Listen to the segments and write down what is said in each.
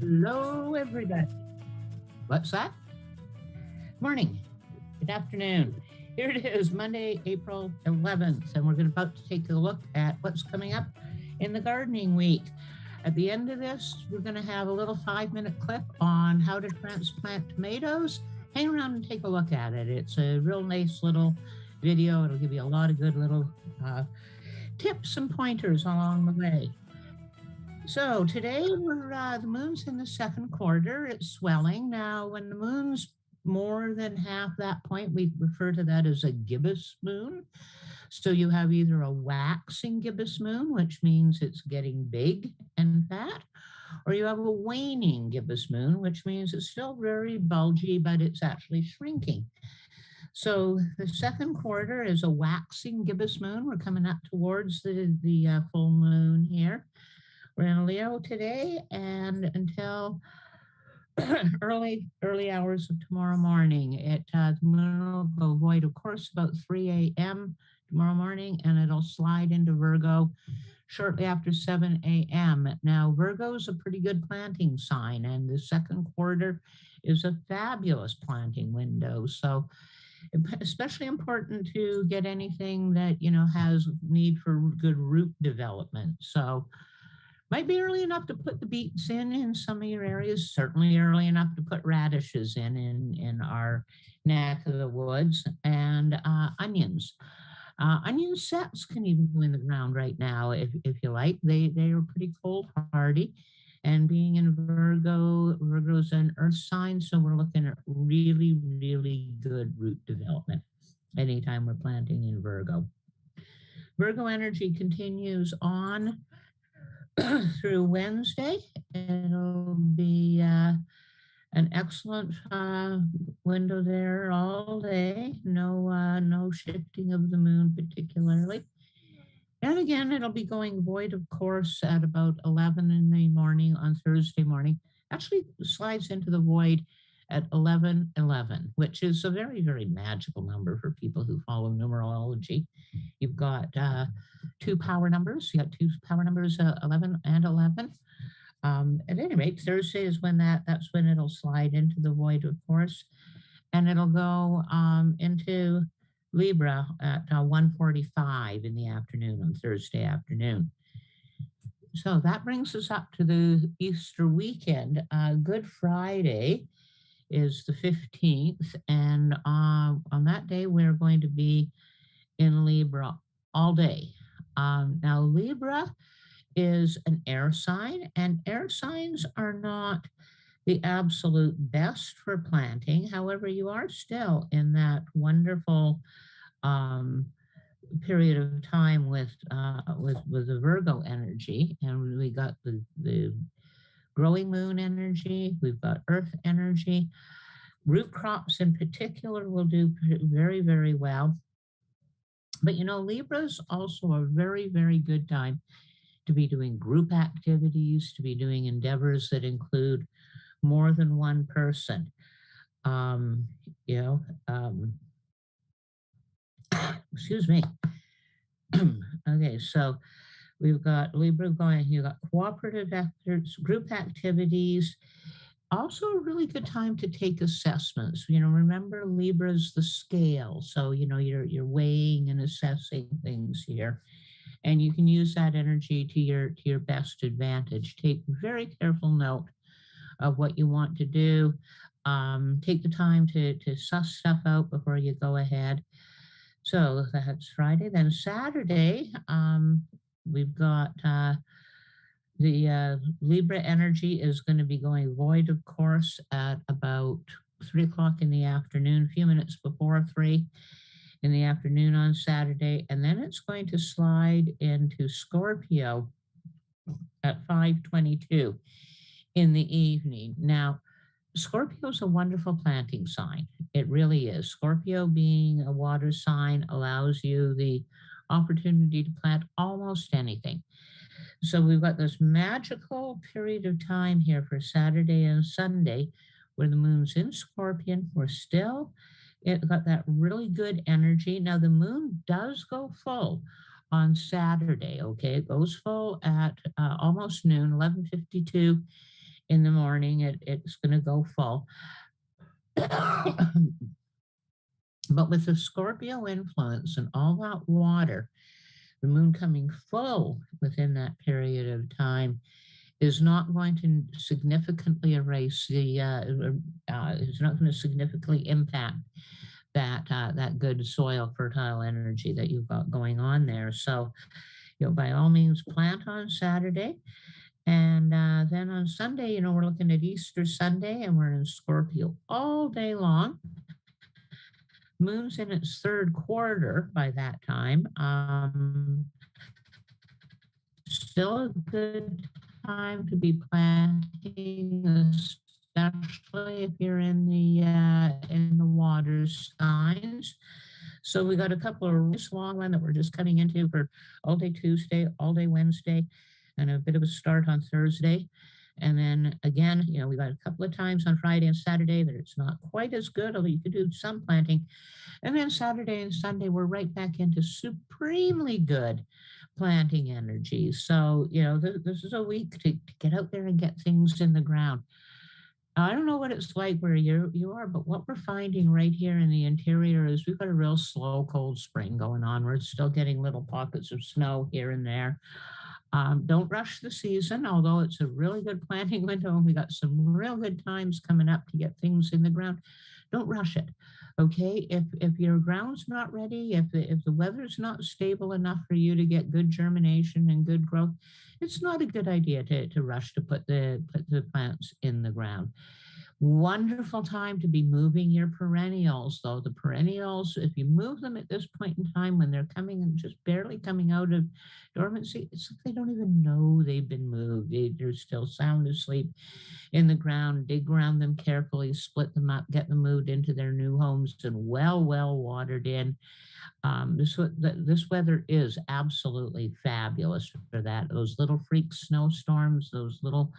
Hello, everybody. What's that? Morning. Good afternoon. Here it is, Monday, April 11th, and we're about to take a look at what's coming up in the gardening week. At the end of this, we're going to have a little 5-minute clip on how to transplant tomatoes. Hang around and take a look at it. It's a real nice little video. It'll give you a lot of good little tips and pointers along the way. So today the moon's in the second quarter. It's swelling. Now, when the moon's more than half that point, we refer to that as a gibbous moon. So you have either a waxing gibbous moon, which means it's getting big and fat, or you have a waning gibbous moon, which means it's still very bulgy, but it's actually shrinking. So the second quarter is a waxing gibbous moon. We're coming up towards the full moon here. We're in Leo today and until early hours of tomorrow morning. The moon will go void, of course, about 3 a.m. tomorrow morning, and it'll slide into Virgo shortly after 7 a.m. Now, Virgo is a pretty good planting sign, and the second quarter is a fabulous planting window. So especially important to get anything that has need for good root development. So might be early enough to put the beets in some of your areas, certainly early enough to put radishes in our neck of the woods, and onions. Onion sets can even go in the ground right now if you like. They are pretty cold hardy. And being in Virgo's an earth sign, so we're looking at really, really good root development anytime we're planting in Virgo. Virgo energy continues on through Wednesday. It'll be an excellent window there all day. No shifting of the moon particularly. And again, it'll be going void, of course, at about 11 in the morning on Thursday morning. Actually slides into the void at 11:11, which is a very, very magical number for people who follow numerology. You've got two power numbers. You got two power numbers, 11 and 11. At any rate, Thursday is when that's when it'll slide into the void, of course, and it'll go into Libra at 1:45 in the afternoon on Thursday afternoon. So that brings us up to the Easter weekend. Good Friday is the 15th, and on that day we're going to be in Libra all day. Now, Libra is an air sign, and air signs are not the absolute best for planting. However, you are still in that wonderful period of time with the Virgo energy, and we got the growing moon energy, we've got earth energy. Root crops in particular will do very, very well. But Libra is also a very, very good time to be doing group activities, to be doing endeavors that include more than one person. Um, you know, um, excuse me. Okay, so we've got Libra going, you've got cooperative efforts, group activities. Also, a really good time to take assessments. Remember Libra's the scale, so you're weighing and assessing things here, and you can use that energy to your best advantage. Take very careful note of what you want to do. Take the time to suss stuff out before you go ahead. So that's Friday. Then Saturday, we've got the Libra energy is going to be going void, of course, at about 3 o'clock in the afternoon, a few minutes before 3 in the afternoon on Saturday. And then it's going to slide into Scorpio at 5:22 in the evening. Now, Scorpio is a wonderful planting sign. It really is. Scorpio, being a water sign, allows you the opportunity to plant almost anything. So we've got this magical period of time here for Saturday and Sunday where the moon's in Scorpion. It got that really good energy. Now, the moon does go full on Saturday, okay? It goes full at almost noon, 11:52 in the morning, it's going to go full. But with the Scorpio influence and all that water, the moon coming full within that period of time is not going to significantly erase is not going to significantly impact that good soil fertile energy that you've got going on there. So, by all means, plant on Saturday. And then on Sunday, we're looking at Easter Sunday and we're in Scorpio all day long. Moon's in its third quarter by that time. Still a good time to be planting, especially if you're in the water signs. So we got a couple of really long ones that we're just cutting into for all day Tuesday, all day Wednesday, and a bit of a start on Thursday. And then again, we got a couple of times on Friday and Saturday that it's not quite as good, although you could do some planting. And then Saturday and Sunday, we're right back into supremely good planting energy. So, this is a week to get out there and get things in the ground. I don't know what it's like where you are, but what we're finding right here in the interior is we've got a real slow, cold spring going on. We're still getting little pockets of snow here and there. Don't rush the season, although it's a really good planting window and we got some real good times coming up to get things in the ground. Don't rush it. Okay, if your ground's not ready, if the weather's not stable enough for you to get good germination and good growth, it's not a good idea to rush to put the plants in the ground. Wonderful time to be moving your perennials, though. The perennials, if you move them at this point in time when they're coming and just barely coming out of dormancy, it's like they don't even know they've been moved. They're still sound asleep in the ground. Dig around them carefully, split them up, get them moved into their new homes and well watered in. This weather is absolutely fabulous for that. Those little freak snowstorms, those little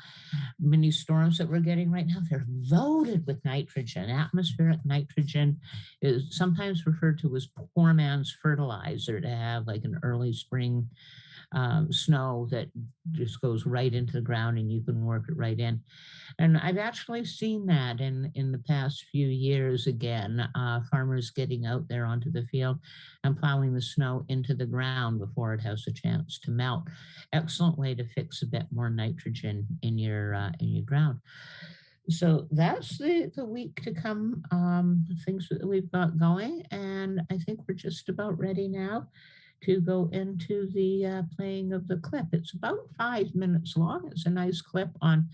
mini storms that we're getting right now, they're loaded with nitrogen. Atmospheric nitrogen is sometimes referred to as poor man's fertilizer, to have like an early spring snow that just goes right into the ground and you can work it right in. And I've actually seen that in the past few years again, farmers getting out there onto the field and plowing the snow into the ground before it has a chance to melt. Excellent way to fix a bit more nitrogen in your ground. So that's the week to come, things that we've got going. And I think we're just about ready now to go into the playing of the clip. It's about 5 minutes long. It's a nice clip on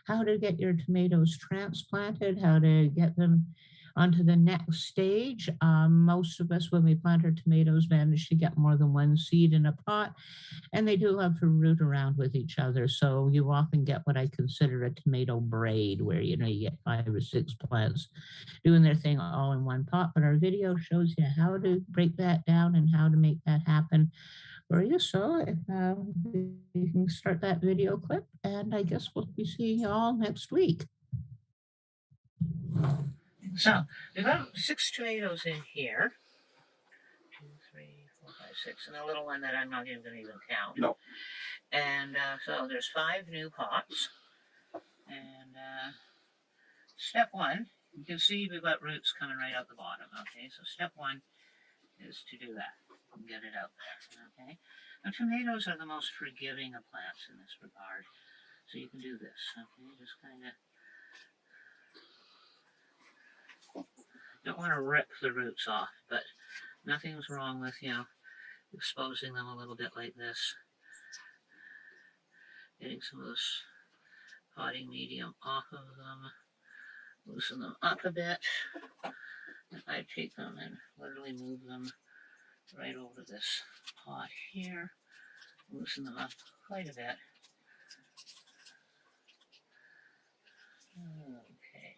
how to get your tomatoes transplanted, how to get them onto the next stage. Most of us, when we plant our tomatoes, manage to get more than one seed in a pot, and they do love to root around with each other. So you often get what I consider a tomato braid, where you get 5 or 6 plants doing their thing all in one pot. But our video shows you how to break that down and how to make that happen for you. So if you can start that video clip, and I guess we'll be seeing you all next week. So we've got 6 tomatoes in here. 2, 3, 4, 5, 6, and a little one that I'm not even going to even count. No. And so there's 5 new pots. And step 1, you can see we've got roots coming right out the bottom. Okay, so step 1 is to do that and get it out there. Okay, now tomatoes are the most forgiving of plants in this regard. So you can do this. Okay, just kind of. Don't want to rip the roots off, but nothing's wrong with, exposing them a little bit like this. Getting some of this potting medium off of them. Loosen them up a bit. And I take them and literally move them right over this pot here. Loosen them up quite a bit. Okay.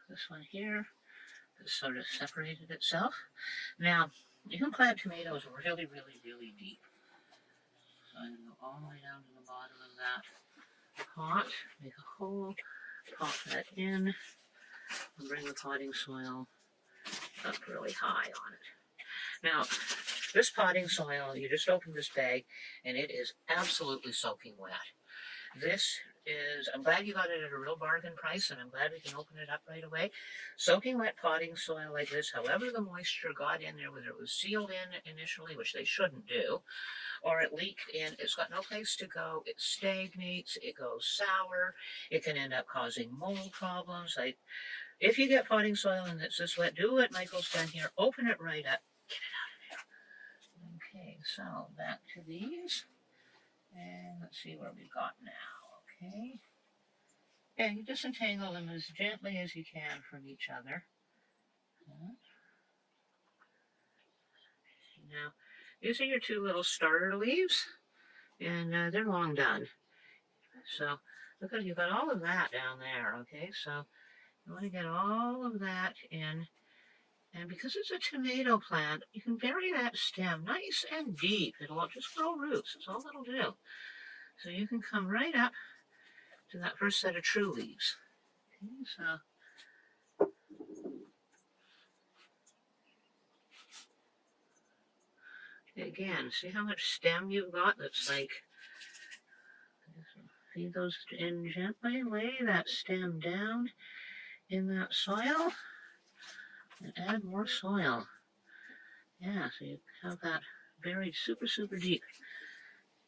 This one here has sort of separated itself. Now, you can plant tomatoes really, really, really deep. So I'm going to go all the way down to the bottom of that pot, make a hole, pop that in, and bring the potting soil up really high on it. Now, This potting soil, you just open this bag, and it is absolutely soaking wet. This is, I'm glad you got it at a real bargain price, and I'm glad we can open it up right away. Soaking wet potting soil like this, however the moisture got in there, whether it was sealed in initially, which they shouldn't do, or it leaked in, it's got no place to go, it stagnates, it goes sour, it can end up causing mold problems. Like, if you get potting soil and it's this wet, do what Michael's done here, open it right up, get it out of there. Okay, so back to these. And let's see where we've got now, okay? And you disentangle them as gently as you can from each other. Now, these are your two little starter leaves, and they're long done. So, look at, you've got all of that down there, okay? So, you want to get all of that in. And because it's a tomato plant, you can bury that stem nice and deep. It'll just grow roots. That's all it'll do. So you can come right up to that first set of true leaves. Okay, so again, see how much stem you've got? That's like, feed those in gently. Lay that stem down in that soil and add more soil. Yeah, so you have that buried super, super deep.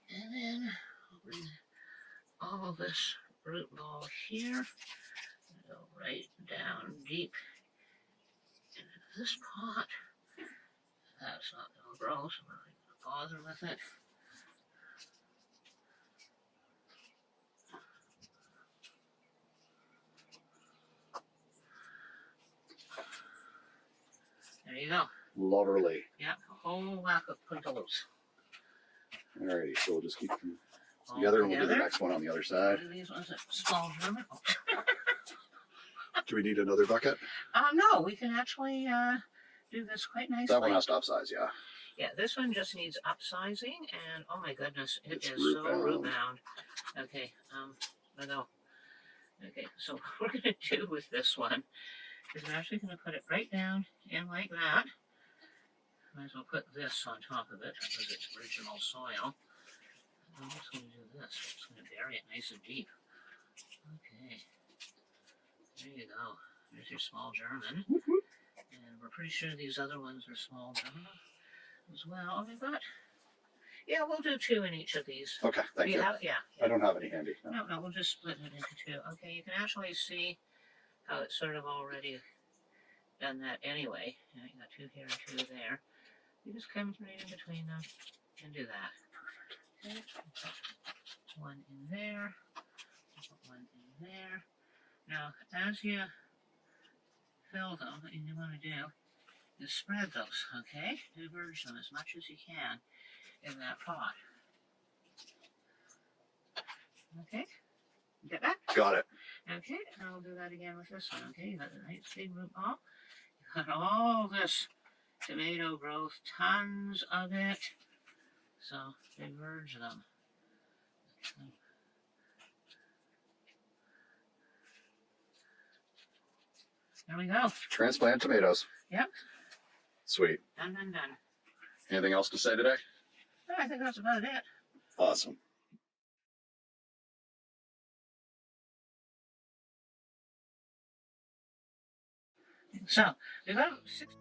And then I'll bring all of this root ball here. Go right down deep into this pot. That's not going to grow, so we're not going to bother with it. There you go. Lovely. Yep, a whole whack of puntalos. Alrighty, so we'll just keep them together and we'll do the next one on the other side. These ones that small German. Do we need another bucket? No, we can actually do this quite nicely. That one has to upsize, yeah. Yeah, this one just needs upsizing, and oh my goodness, it's root so bound. root bound. Okay, I know. Okay, so what we're going to do with this one is we're actually going to put it right down in like that. Might as well put this on top of it because it's original soil. I'm just going to do this. I'm just going to bury it nice and deep. Okay. There you go. There's your small German. And we're pretty sure these other ones are small German as well. Oh, we've got... Yeah, we'll do two in each of these. Okay, thank you. Yeah. I don't have any handy. No, we'll just split it into two. Okay, you can actually see how it's sort of already done that anyway. You got two here and two there. You just come right in between them and do that. Okay, put one in there, put one in there. Now, as you fill them, what you want to do is spread those, okay? Diverge them as much as you can in that pot. Okay? Get that? Got it. Okay, and I'll do that again with this one, okay? You got the nice big root ball. You got all this tomato growth, tons of it. So, diverge them. There we go. Transplant tomatoes. Yep. Sweet. Done. Anything else to say today? I think that's about it. Awesome. So, we've got 6